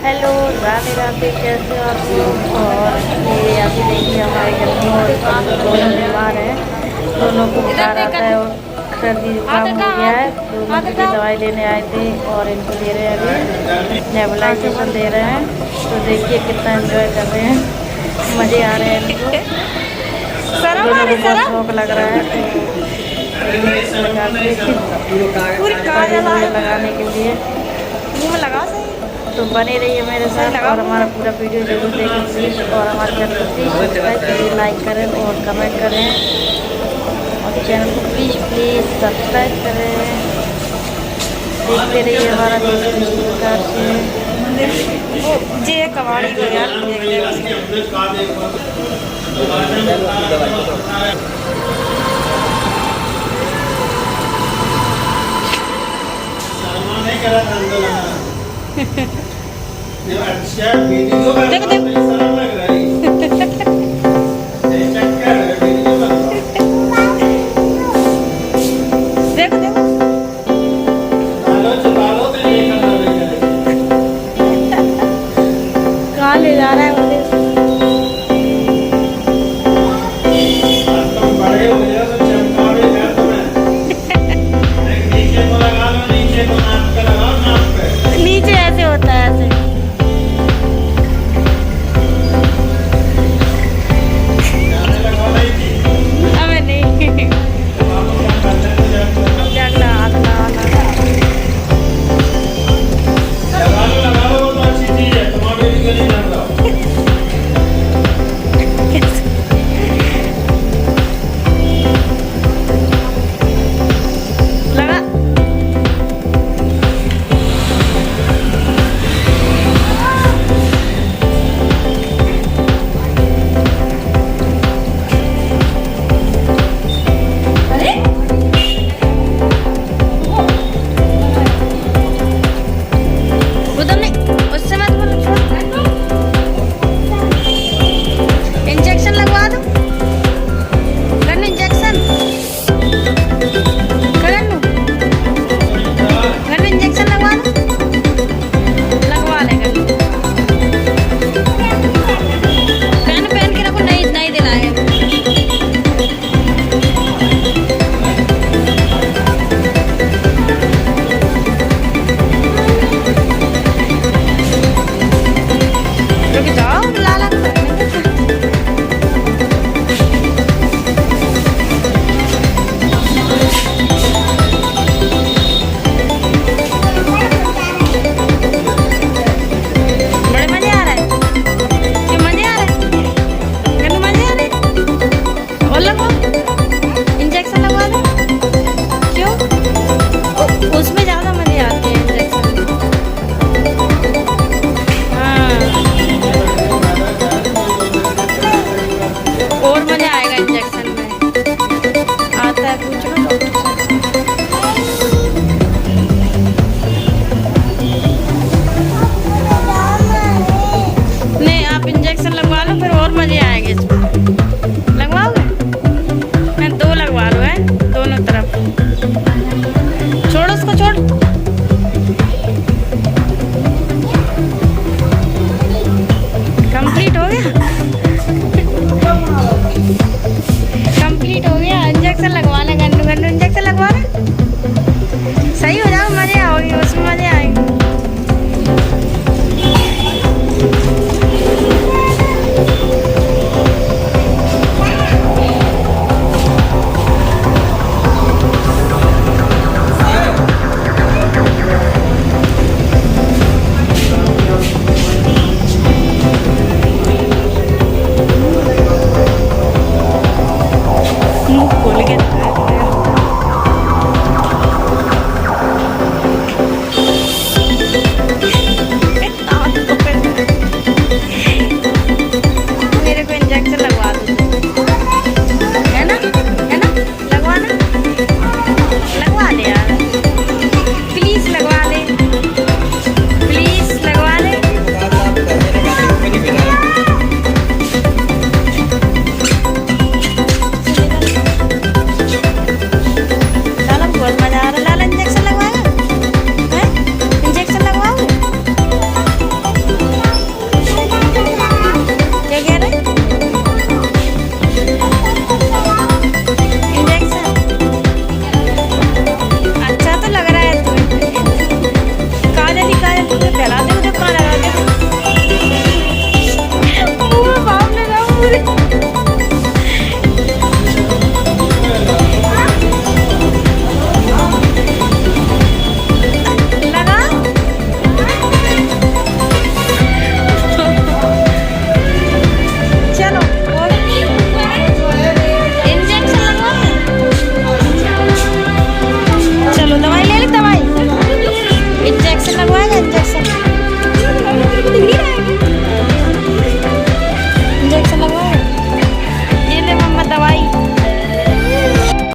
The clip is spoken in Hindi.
हेलो, राधे राधे, कैसे हो आप लोग। और ये अभी देखिए हमारे घर में और दोनों बीमार हैं। दोनों को बुखार आता है और सर्दी जुकाम हो गया है। दोनों के लिए दवाई लेने आए थे और इनको दे रहे हैं, अभी नेबुलाइजेशन दे रहे हैं। तो देखिए कितना एंजॉय कर रहे हैं, मज़े आ रहे हैं इनको। दोनों को बहुत शौक लग रहा है तो लगाने के लिए मुँह में लगा सही। तो बने रहिए मेरे साथ और हमारा पूरा वीडियो जरूर देखें प्लीज़। और हमारे चैनल को प्लीज़ सब्सक्राइब करें, लाइक करें और कमेंट करें। और चैनल को प्लीज़ सब्सक्राइब करें। देखते रहिए हमारा वीडियो इसी प्रकार से। जे कबाड़ी को यार देख ले अच्छा वीडियो देख देख